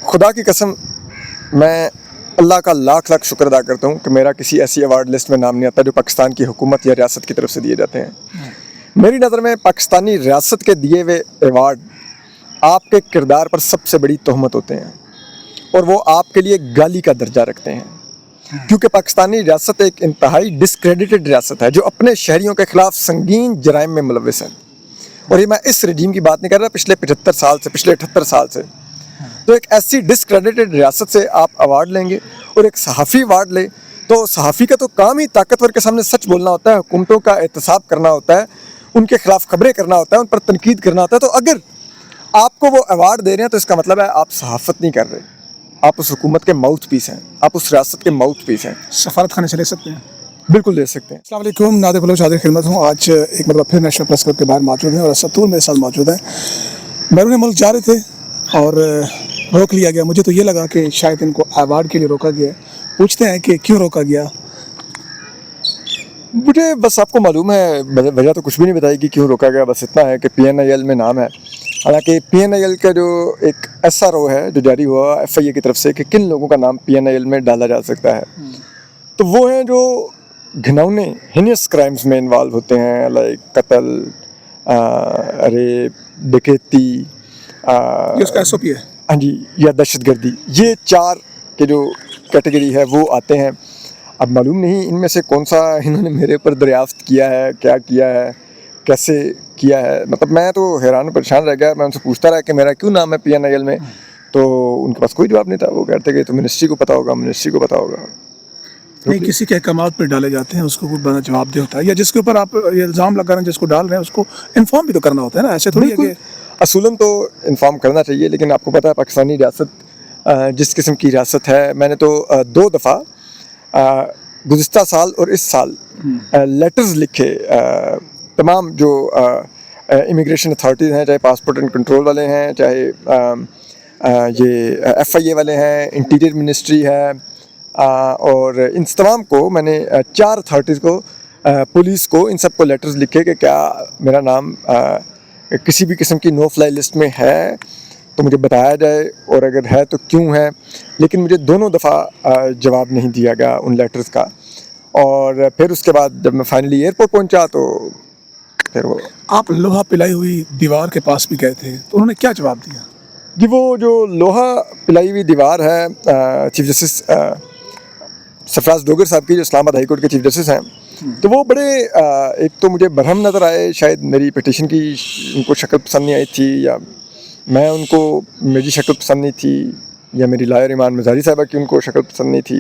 خدا کی قسم میں اللہ کا لاکھ لاکھ شکر ادا کرتا ہوں کہ میرا کسی ایسی ایوارڈ لسٹ میں نام نہیں آتا جو پاکستان کی حکومت یا ریاست کی طرف سے دیے جاتے ہیں. میری نظر میں پاکستانی ریاست کے دیے ہوئے ایوارڈ آپ کے کردار پر سب سے بڑی تہمت ہوتے ہیں اور وہ آپ کے لیے گالی کا درجہ رکھتے ہیں, کیونکہ پاکستانی ریاست ایک انتہائی ڈسکریڈیٹڈ ریاست ہے جو اپنے شہریوں کے خلاف سنگین جرائم میں ملوث ہے. اور یہ میں اس رجیم کی بات نہیں کر رہا, پچھلے 75 سال سے, پچھلے 78 سال سے. تو ایک ایسی ڈسکریڈیٹڈ ریاست سے آپ ایوارڈ لیں گے اور ایک صحافی ایوارڈ لے, تو صحافی کا تو کام ہی طاقتور کے سامنے سچ بولنا ہوتا ہے, حکومتوں کا احتساب کرنا ہوتا ہے, ان کے خلاف خبریں کرنا ہوتا ہے, ان پر تنقید کرنا ہوتا ہے. تو اگر آپ کو وہ ایوارڈ دے رہے ہیں تو اس کا مطلب ہے آپ صحافت نہیں کر رہے, آپ اس حکومت کے ماؤتھ پیس ہیں, آپ اس ریاست کے ماؤتھ پیس ہیں. سفارت خانے سے لے سکتے ہیں؟ بالکل دے سکتے ہیں. السلام علیکم, نادر بلوچ حاضر خدمت ہوں. آج ایک مرتبہ پھر نیشنل پریس کلب کے باہر موجود ہیں اور ستور میرے ساتھ موجود ہیں. بیرون ملک جا رہے تھے اور روک لیا گیا. مجھے تو یہ لگا کہ شاید ان کو ایوارڈ کے لیے روکا گیا. پوچھتے ہیں کہ کیوں روکا گیا. مجھے بس آپ کو معلوم ہے, وجہ تو کچھ بھی نہیں بتائی کہ کیوں روکا گیا. بس اتنا ہے کہ PNIL میں نام ہے. حالانکہ PNIL کا جو ایک SRO ہے جو جاری ہوا FIA کی طرف سے کہ کن لوگوں کا نام PNIL میں ڈالا جا سکتا ہے, تو وہ ہیں جو گھنونے ہینیس کرائمز میں انوالو ہوتے ہیں, لائک قتل, ریپ, ڈکیتی, یہ اس کا SOP ہے. ہاں جی, یا دہشت گردی. یہ 4 کے جو کیٹیگری ہے وہ آتے ہیں. اب معلوم نہیں ان میں سے کون سا انہوں نے میرے اوپر دریافت کیا ہے, کیا کیا ہے, کیسے کیا ہے. مطلب میں تو حیران پریشان رہ گیا. میں ان سے پوچھتا رہا کہ میرا کیوں نام ہے PNIL میں, تو ان کے پاس کوئی جواب نہیں تھا. وہ کہتے کہ تو منسٹری کو پتا ہوگا, منسٹری کو پتا ہوگا. نہیں, کسی کے احکامات پہ ڈالے جاتے ہیں, اس کو کوئی بڑا جواب دہ ہوتا ہے, یا جس کے اوپر آپ یہ الزام لگا رہے ہیں, جس کو ڈال رہے ہیں اس کو انفارم بھی تو کرنا ہوتا ہے نا. ایسے تھوڑی ہے کہ اصولاً تو انفارم کرنا چاہیے, لیکن آپ کو پتہ ہے پاکستانی ریاست جس قسم کی ریاست ہے, میں نے تو 2 دفعہ گزشتہ سال اور اس سال لیٹرز لکھے تمام جو امیگریشن اتھارٹیز ہیں, چاہے پاسپورٹ اینڈ کنٹرول والے ہیں, چاہے یہ FIA والے ہیں, انٹیریئر منسٹری ہے, اور ان تمام کو میں نے 4 اتھارٹیز کو, پولیس کو, ان سب کو لیٹرز لکھے کہ کیا میرا نام کسی بھی قسم کی نو فلائی لسٹ میں ہے تو مجھے بتایا جائے, اور اگر ہے تو کیوں ہے. لیکن مجھے دونوں دفعہ جواب نہیں دیا گیا ان لیٹرز کا. اور پھر اس کے بعد جب میں فائنلی ایئرپورٹ پہنچا تو پھر وہ آپ لوہا پلائی ہوئی دیوار کے پاس بھی گئے تھے, تو انہوں نے کیا جواب دیا؟ جی, وہ جو لوہا پلائی ہوئی دیوار ہے, چیف جسٹس سرفراز ڈوگر صاحب کی, جو اسلام آباد ہائی کورٹ کے چیف جسٹس ہیں, تو وہ بڑے ایک تو مجھے برہم نظر آئے. شاید میری پٹیشن کی ان کو شکل پسند نہیں آئی تھی, یا میں ان کو میری شکل پسند نہیں تھی, یا میری لائر ایمان مزاری صاحبہ کی ان کو شکل پسند نہیں تھی.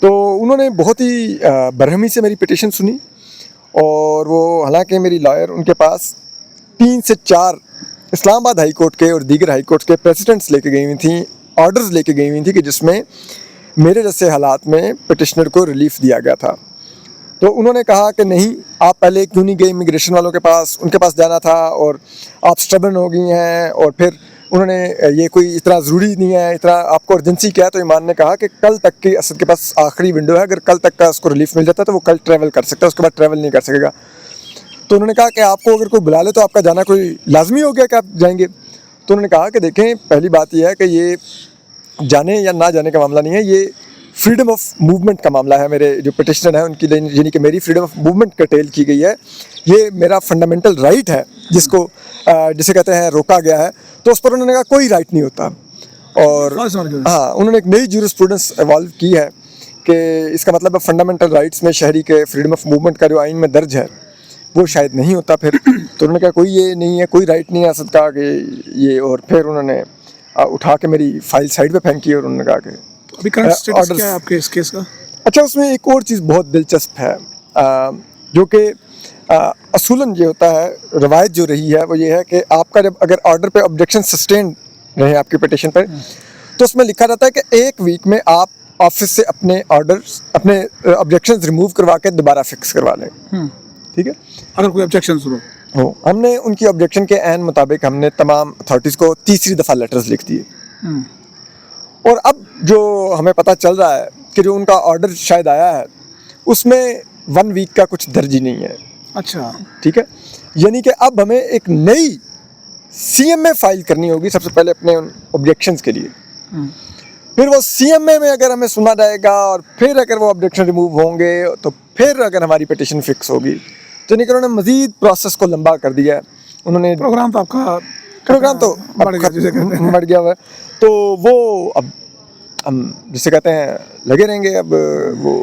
تو انہوں نے بہت ہی برہمی سے میری پٹیشن سنی, اور وہ حالانکہ میری لائر ان کے پاس 3 سے 4 اسلام آباد ہائی کورٹ کے اور دیگر ہائی کورٹ کے پریسیڈنٹس لے کے گئی ہوئی تھیں, آرڈرز لے کے گئی ہوئی تھیں کہ جس میں میرے جیسے حالات میں پٹیشنر کو ریلیف دیا گیا تھا. تو انہوں نے کہا کہ نہیں, آپ پہلے کیوں نہیں گئے امیگریشن والوں کے پاس, ان کے پاس جانا تھا, اور آپ سٹبرن ہو گئی ہیں. اور پھر انہوں نے یہ کوئی اتنا ضروری نہیں ہے, اتنا آپ کو ارجنسی کیا ہے. تو ایمان نے کہا کہ کل تک کی اسد کے پاس آخری ونڈو ہے, اگر کل تک کا اس کو ریلیف مل جاتا ہے تو وہ کل ٹریول کر سکتا ہے, اس کے بعد ٹریول نہیں کر سکے گا. تو انہوں نے کہا کہ آپ کو اگر کوئی بلا لے تو آپ کا جانا کوئی لازمی ہو گیا کہ آپ جائیں گے. تو انہوں نے کہا کہ دیکھیں, پہلی بات یہ ہے کہ یہ جانے یا نہ جانے کا معاملہ نہیں ہے, یہ فریڈم آف موومنٹ کا معاملہ ہے. میرے جو پٹیشنر ہیں ان کی, یعنی کہ میری فریڈم آف موومنٹ کرٹیل کی گئی ہے. یہ میرا فنڈامنٹل رائٹ ہے جسے کہتے ہیں روکا گیا ہے. تو اس پر انہوں نے کہا کوئی رائٹ نہیں ہوتا. اور ہاں, انہوں نے ایک نئی جورسپروڈنس ایوالو کی ہے کہ اس کا مطلب ہے فنڈامنٹل رائٹس میں شہری کے فریڈم آف موومنٹ کا جو آئین میں درج ہے وہ شاید نہیں ہوتا پھر. تو انہوں نے کہا کوئی یہ نہیں ہے, کوئی رائٹ نہیں ہے اسد کا کہ یہ. اور پھر انہوں نے اٹھا کے میری فائل سائڈ پہ پھینکی, اور انہوں نے کہا کہ ابھی کرنٹ سٹیٹس کیا ہے آپ کے اس کیس کا؟ اچھا, اس میں ایک اور چیز بہت دلچسپ ہے, جو کہ اصولاً یہ ہوتا ہے, روایت جو رہی ہے وہ یہ ہے کہ آپ کا جب اگر آرڈر پہ آبجیکشن سسٹینڈ رہے آپ کی پٹیشن پہ, تو اس میں لکھا جاتا ہے کہ 1 ویک میں آپ آفس سے اپنے آرڈرز, اپنے آبجیکشنز ریموو کروا کے دوبارہ فکس کروا لیں. ٹھیک ہے, اگر کوئی آبجیکشن ہو. ہم نے ان کی آبجیکشن کے عین مطابق ہم نے تمام اتھارٹیز کو تیسری دفعہ لیٹرز لکھ دیے. اور اب جو ہمیں پتہ چل رہا ہے کہ جو ان کا آرڈر شاید آیا ہے اس میں 1 ویک کا کچھ درج ہی نہیں ہے. اچھا, ٹھیک ہے, یعنی کہ اب ہمیں ایک نئی CMA فائل کرنی ہوگی سب سے پہلے اپنے آبجیکشنز کے لیے. پھر وہ CMA میں اگر ہمیں سنا جائے گا اور پھر اگر وہ آبجیکشن ریموو ہوں گے تو پھر اگر ہماری پٹیشن فکس ہوگی تو نہیں کہ انہوں نے مزید پروسیس کو لمبا کر دیا ہے. انہوں نے پروگرام تو آپ کا پروگرام تو بڑھ گیا جسے کہتے ہیں. بڑھ گیا ہوا ہے تو وہ اب ہم جسے کہتے ہیں لگے رہیں گے. اب وہ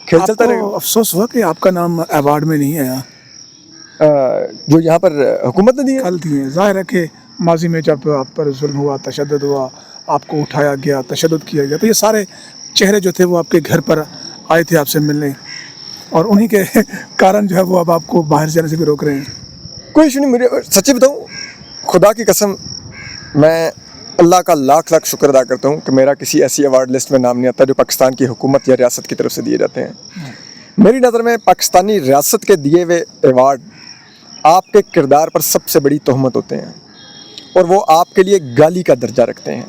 کھیل آپ چلتا رہے کو افسوس ہوا کہ آپ کا نام ایوارڈ میں نہیں آیا؟ گا جو یہاں پر حکومت نے دیا. غلطی ہے. ظاہر ہے کہ ماضی میں جب آپ پر ظلم ہوا، تشدد ہوا، آپ کو اٹھایا گیا، تشدد کیا گیا، تو یہ سارے چہرے جو تھے وہ آپ کے گھر پر آئے تھے آپ سے ملنے، اور انہی کے کارن جو ہے وہ اب آپ کو باہر جانے سے بھی روک رہے ہیں. کوئی ایشو نہیں. مجھے سچی بتاؤں، خدا کی قسم میں اللہ کا لاکھ لاکھ شکر ادا کرتا ہوں کہ میرا کسی ایسی ایوارڈ لسٹ میں نام نہیں آتا جو پاکستان کی حکومت یا ریاست کی طرف سے دیے جاتے ہیں. میری نظر میں پاکستانی ریاست کے دیے ہوئے ایوارڈ آپ کے کردار پر سب سے بڑی تہمت ہوتے ہیں اور وہ آپ کے لیے گالی کا درجہ رکھتے ہیں،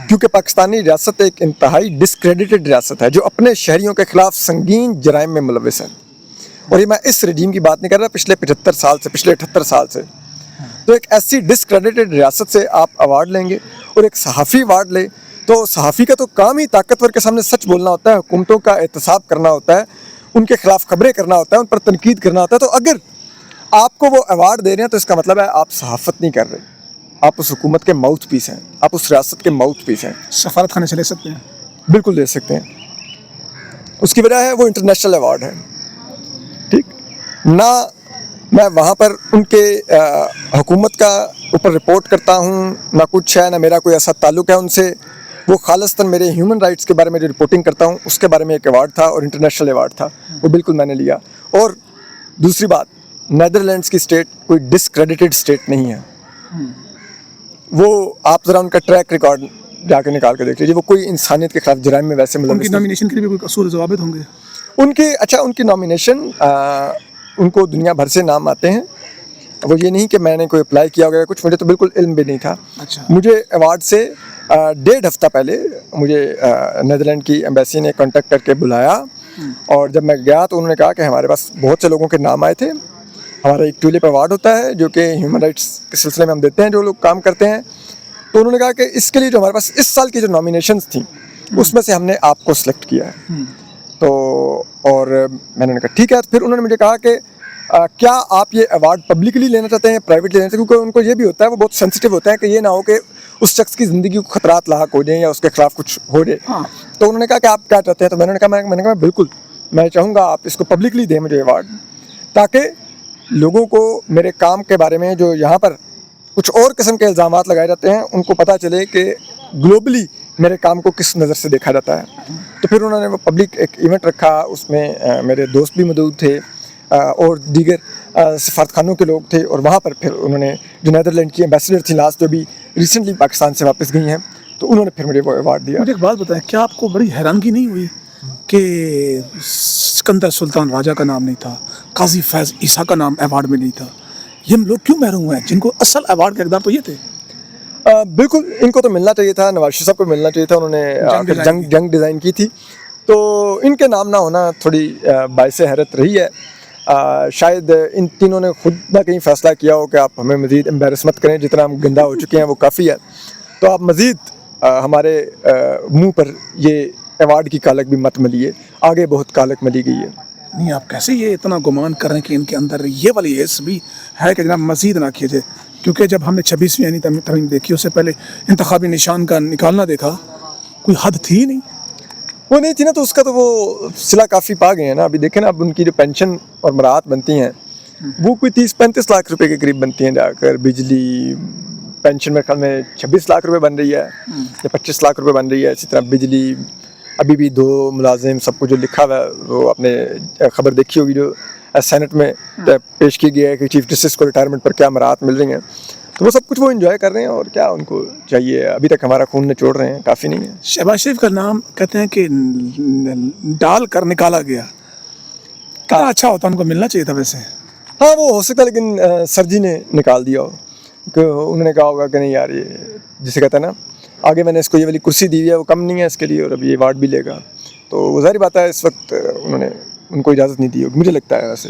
کیونکہ پاکستانی ریاست ایک انتہائی ڈسکریڈیٹڈ ریاست ہے جو اپنے شہریوں کے خلاف سنگین جرائم میں ملوث ہے. اور یہ میں اس رجیم کی بات نہیں کر رہا، پچھلے 75 سال سے، پچھلے 78 سال سے. تو ایک ایسی ڈسکریڈیٹڈ ریاست سے آپ ایوارڈ لیں گے اور ایک صحافی ایوارڈ لے تو صحافی کا تو کام ہی طاقتور کے سامنے سچ بولنا ہوتا ہے، حکومتوں کا احتساب کرنا ہوتا ہے، ان کے خلاف خبریں کرنا ہوتا ہے، ان پر تنقید کرنا ہوتا ہے. تو اگر آپ کو وہ ایوارڈ دے رہے ہیں تو اس کا مطلب ہے آپ صحافت نہیں کر رہے، آپ اس حکومت کے ماؤتھ پیس ہیں، آپ اس ریاست کے ماؤتھ پیس ہیں. سفارت خانے سے لے سکتے ہیں؟ بالکل دے سکتے ہیں. اس کی وجہ ہے وہ انٹرنیشنل ایوارڈ ہے. ٹھیک نہ میں وہاں پر ان کے حکومت کا اوپر رپورٹ کرتا ہوں، نہ کچھ ہے، نہ میرا کوئی ایسا تعلق ہے ان سے. وہ خالصتاً میرے ہیومن رائٹس کے بارے میں جو رپورٹنگ کرتا ہوں اس کے بارے میں ایک ایوارڈ تھا اور انٹرنیشنل ایوارڈ تھا، وہ بالکل میں نے لیا. اور دوسری بات، نیدرلینڈس کی اسٹیٹ کوئی ڈسکریڈیٹڈ اسٹیٹ نہیں ہے. وہ آپ ذرا ان کا ٹریک ریکارڈ جا کے نکال کے دیکھ لیجیے، وہ کوئی انسانیت کے خلاف جرائم میں ویسے ان کی ملوث نہیں. نامینیشن کے لیے بھی کوئی قصور ضوابط ہوں گے؟ ان کی نامینیشن ان کو دنیا بھر سے نام آتے ہیں. وہ یہ نہیں کہ میں نے کوئی اپلائی کیا ہوگا کچھ، مجھے تو بالکل علم بھی نہیں تھا. اچھا. مجھے ایوارڈ سے 1.5 ہفتہ پہلے مجھے نیدرلینڈ کی ایمبیسی نے کانٹیکٹ کر کے بلایا، اور جب میں گیا تو انہوں نے کہا کہ ہمارے پاس بہت سے لوگوں کے نام آئے تھے. ہمارا ایک ٹیولپ ایوارڈ ہوتا ہے جو کہ ہیومن رائٹس کے سلسلے میں ہم دیتے ہیں جو لوگ کام کرتے ہیں. تو انہوں نے کہا کہ اس کے لیے جو ہمارے پاس اس سال کی جو نامینیشنز تھیں اس میں سے ہم نے آپ کو سلیکٹ کیا ہے. تو اور میں نے کہا ٹھیک ہے. پھر انہوں نے مجھے کہا کہ کیا آپ یہ ایوارڈ پبلکلی لینا چاہتے ہیں، پرائیویٹلی لینا چاہتے ہیں، کیونکہ ان کو یہ بھی ہوتا ہے، وہ بہت سینسٹیو ہوتا ہے کہ یہ نہ ہو کہ اس شخص کی زندگی کو خطرات لاحق ہو جائیں یا اس کے خلاف کچھ ہو جائے. تو انہوں نے کہا کہ آپ کیا چاہتے ہیں؟ تو میں نے کہا بالکل میں چاہوں گا آپ اس کو پبلکلی دیں مجھے ایوارڈ، تاکہ لوگوں کو میرے کام کے بارے میں جو یہاں پر کچھ اور قسم کے الزامات لگائے جاتے ہیں ان کو پتہ چلے کہ گلوبلی میرے کام کو کس نظر سے دیکھا جاتا ہے. تو پھر انہوں نے وہ پبلک ایک ایونٹ رکھا، اس میں میرے دوست بھی موجود تھے اور دیگر سفارت خانوں کے لوگ تھے. اور وہاں پر پھر انہوں نے جو نیدرلینڈ کی ایمبیسڈر تھی لاسٹ، جو بھی ریسنٹلی پاکستان سے واپس گئی ہیں، تو انہوں نے پھر مجھے وہ ایوارڈ دیا. مجھے ایک بات بتائیں، کیا آپ کو بڑی حیرانگی نہیں ہوئی کہ سکندر سلطان راجہ کا نام نہیں تھا، قاضی فیض عیسیٰ کا نام ایوارڈ میں نہیں تھا؟ یہ لوگ کیوں محروم ہیں جن کو اصل ایوارڈ کے اقدار تو یہ تھے؟ بالکل ان کو تو ملنا چاہیے تھا، نواز شریف صاحب کو ملنا چاہیے تھا. انہوں نے جنگ ڈیزائن کی تھی، تو ان کے نام نہ ہونا تھوڑی باعث حیرت رہی ہے. شاید ان تینوں نے خود نہ کہیں فیصلہ کیا ہو کہ آپ ہمیں مزید امبیرس مت کریں، جتنا ہم گندہ ہو چکے ہیں وہ کافی ہے. تو آپ مزید ہمارے منہ پر یہ ایوارڈ کی کالک بھی مت ملیے، آگے بہت کالک ملی گئی ہے. نہیں، آپ کیسے یہ اتنا گمان کر رہے ہیں کہ ان کے اندر یہ والی ایس بھی ہے کہ جناب مزید نہ کیجیے؟ کیونکہ جب ہم نے 26ویں یعنی ترمیم دیکھی، اس سے پہلے انتخابی نشان کا نکالنا دیکھا، کوئی حد تھی نہیں؟ وہ نہیں تھی نا، تو اس کا تو وہ صلہ کافی پا گئے ہیں نا. ابھی دیکھیں نا، اب ان کی جو پینشن اور مراعات بنتی ہیں وہ کوئی 30-35 لاکھ روپے کے قریب بنتی ہیں. جا کر بجلی پینشن میرے خیال میں 26 لاکھ روپے بن رہی ہے یا 25 لاکھ روپے بن رہی ہے. اسی طرح بجلی ابھی بھی 2 ملازم سب کو جو لکھا ہوا ہے، وہ آپ نے خبر دیکھی ہوگی جو سینٹ میں پیش کی گئی ہے کہ چیف جسٹس کو ریٹائرمنٹ پر کیا مراعات مل رہی ہیں. تو وہ سب کچھ وہ انجوائے کر رہے ہیں، اور کیا ان کو چاہیے. ابھی تک ہمارا خون نچوڑ رہے ہیں، کافی نہیں ہے. شہباز شریف کا نام کہتے ہیں کہ ڈال کر نکالا گیا، کتنا اچھا ہوتا، ان کو ملنا چاہیے تھا ویسے. ہاں وہ ہو سکتا ہے، لیکن سر جی نے نکال دیا ہو کہ انہوں نے کہا ہوگا کہ نہیں یار، یہ جسے کہتا ہے نا، آگے میں نے اس کو یہ والی کرسی دی ہے وہ کم نہیں ہے اس کے لیے، اور اب یہ ایوارڈ بھی لے گا. تو وہ ظاہری بات ہے اس وقت انہوں نے ان کو اجازت نہیں دی ہوگی، مجھے لگتا ہے ویسے.